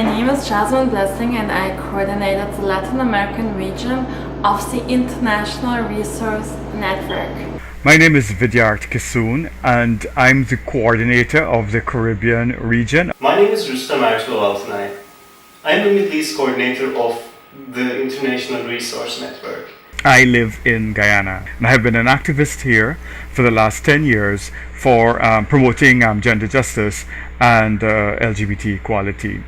My name is Jasmine Blessing and I coordinated the Latin American region of the International Resource Network. My name is Vidyart Kisoon and I'm the coordinator of the Caribbean region. My name is Rustam Ertuğrul. I am the Middle East coordinator of the International Resource Network. I live in Guyana and I have been an activist here for the last 10 years for promoting gender justice and LGBT equality.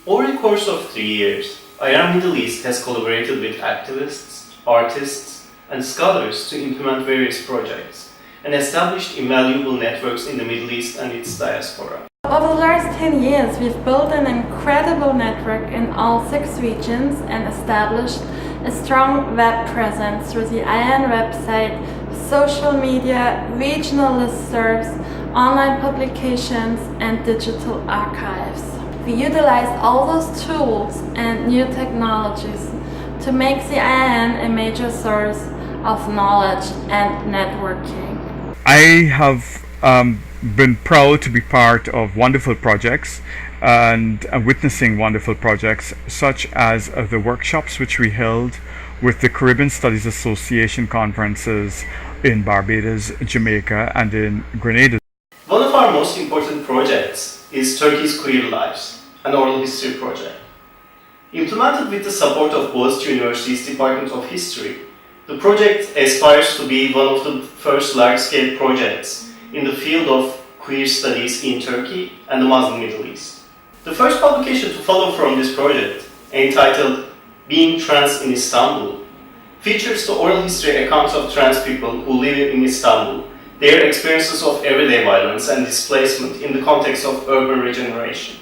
Over the course of 3 years, IRN Middle East has collaborated with activists, artists, and scholars to implement various projects and established invaluable networks in the Middle East and its diaspora. Over the last 10 years, we've built an incredible network in all 6 regions and established a strong web presence through the IRN website, social media, regional listservs, online publications, and digital archives. We utilize all those tools and new technologies to make the IRN a major source of knowledge and networking. I have been proud to be part of wonderful projects and witnessing wonderful projects such as the workshops which we held with the Caribbean Studies Association conferences in Barbados, Jamaica, and in Grenada. One of our most important projects is Turkey's Queer Lives, an oral history project. Implemented with the support of Boğaziçi University's Department of History, the project aspires to be one of the first large-scale projects in the field of queer studies in Turkey and the Muslim Middle East. The first publication to follow from this project, entitled Being Trans in Istanbul, features the oral history accounts of trans people who live in Istanbul, their experiences of everyday violence and displacement in the context of urban regeneration.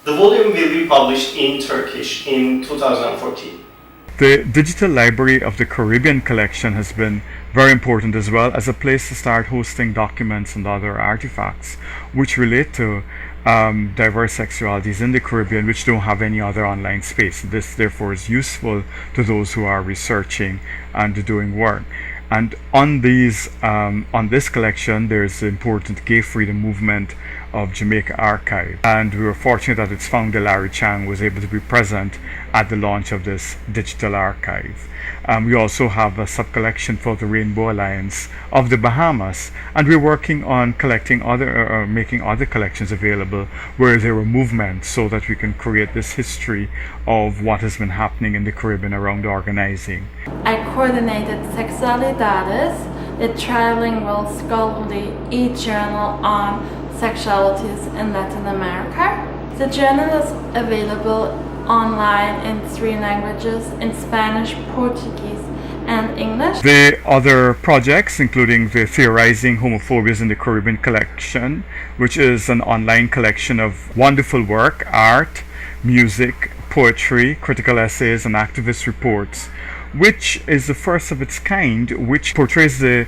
The volume will be published in Turkish in 2014. The digital library of the Caribbean collection has been very important as well as a place to start hosting documents and other artifacts which relate to diverse sexualities in the Caribbean which don't have any other online space. This therefore is useful to those who are researching and doing work. And on this collection, there's the important Gay Freedom Movement of Jamaica archive. And we were fortunate that its founder, Larry Chang, was able to be present at the launch of this digital archive. We also have a sub-collection for the Rainbow Alliance of the Bahamas, and we're working on collecting making other collections available where there were movements so that we can create this history of what has been happening in the Caribbean around organizing. I coordinated Sexualidades, a trilingual scholarly e-journal on sexualities in Latin America. The journal is available online in 3 languages, in Spanish, Portuguese, and English. The other projects, including the Theorizing Homophobias in the Caribbean collection, which is an online collection of wonderful work, art, music, poetry, critical essays, and activist reports, which is the first of its kind, which portrays the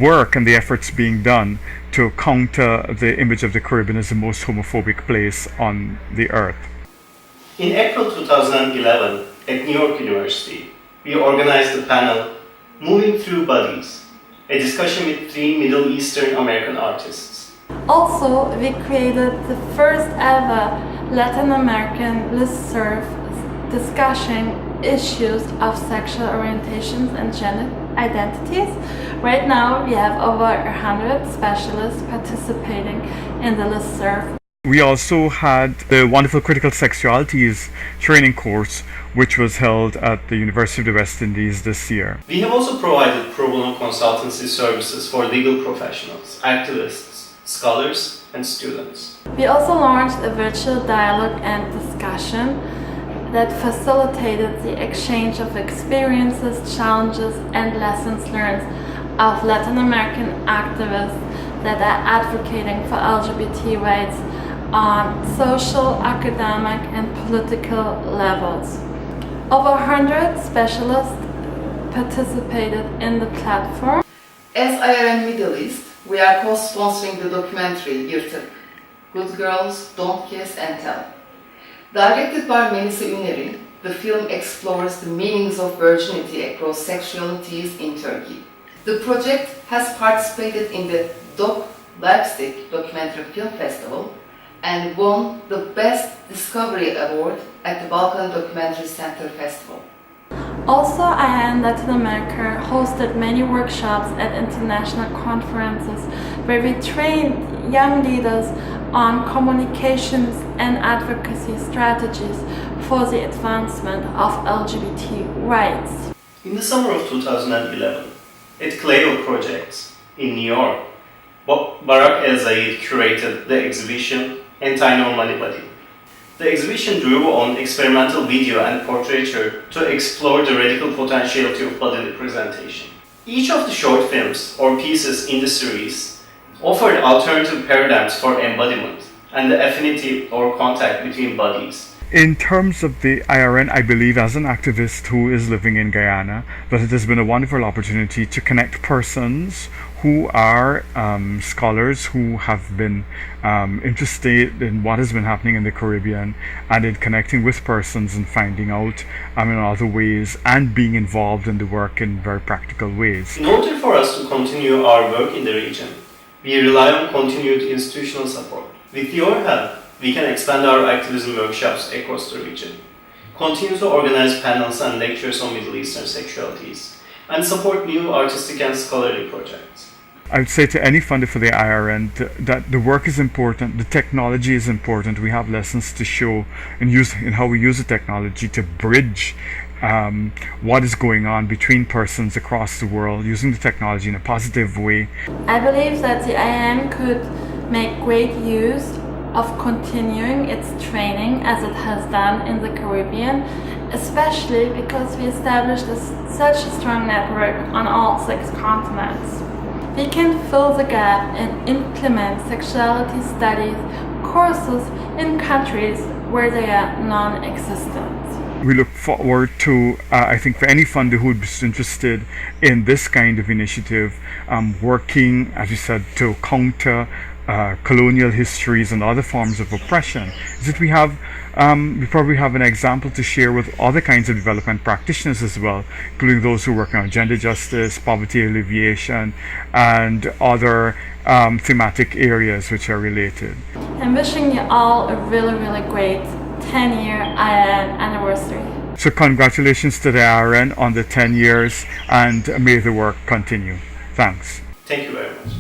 work and the efforts being done to counter the image of the Caribbean as the most homophobic place on the earth. In April 2011, at New York University, we organized the panel Moving Through Bodies, a discussion with 3 Middle Eastern American artists. Also, we created the first ever Latin American listserv discussing issues of sexual orientations and gender identities. Right now, we have over 100 specialists participating in the listserv. We also had the wonderful Critical Sexualities training course, which was held at the University of the West Indies this year. We have also provided pro bono consultancy services for legal professionals, activists, scholars, and students. We also launched a virtual dialogue and discussion that facilitated the exchange of experiences, challenges, and lessons learned of Latin American activists that are advocating for LGBT rights on social, academic, and political levels. Over 100 specialists participated in the platform. As IRN Middle East, we are co-sponsoring the documentary Yırtık, Good Girls, Don't Kiss and Tell. Directed by Melisa Üneri, the film explores the meanings of virginity across sexualities in Turkey. The project has participated in the Doc Leipzig Documentary Film Festival and won the Best Discovery Award at the Balkan Documentary Center Festival. Also, IRN Latin America hosted many workshops at international conferences where we trained young leaders on communications and advocacy strategies for the advancement of LGBT rights. In the summer of 2011, at Clio Projects in New York, Baruch El-Zayed curated the exhibition Anti-Normal Body. The exhibition drew on experimental video and portraiture to explore the radical potentiality of body representation. Each of the short films or pieces in the series offered alternative paradigms for embodiment and the affinity or contact between bodies. In terms of the IRN, I believe as an activist who is living in Guyana, that it has been a wonderful opportunity to connect persons who are scholars who have been interested in what has been happening in the Caribbean, and in connecting with persons and finding out in other ways and being involved in the work in very practical ways. In order for us to continue our work in the region, we rely on continued institutional support. With your help, we can expand our activism workshops across the region, continue to organize panels and lectures on Middle Eastern sexualities, and support new artistic and scholarly projects. I would say to any funder for the IRN that the work is important, the technology is important. We have lessons to show in how we use the technology to bridge what is going on between persons across the world, using the technology in a positive way. I believe that the IRN could make great use of continuing its training as it has done in the Caribbean, especially because we established such a strong network on all 6 continents. We can fill the gap and implement sexuality studies courses in countries where they are non-existent. We look forward to, I think for any funder who would be interested in this kind of initiative, working, as you said, to counter colonial histories and other forms of oppression, is that we probably have an example to share with other kinds of development practitioners as well, including those who work on gender justice, poverty alleviation, and other thematic areas which are related. I'm wishing you all a really, really great 10-year IRN anniversary. So congratulations to the IRN on the 10 years, and may the work continue. Thanks. Thank you very much.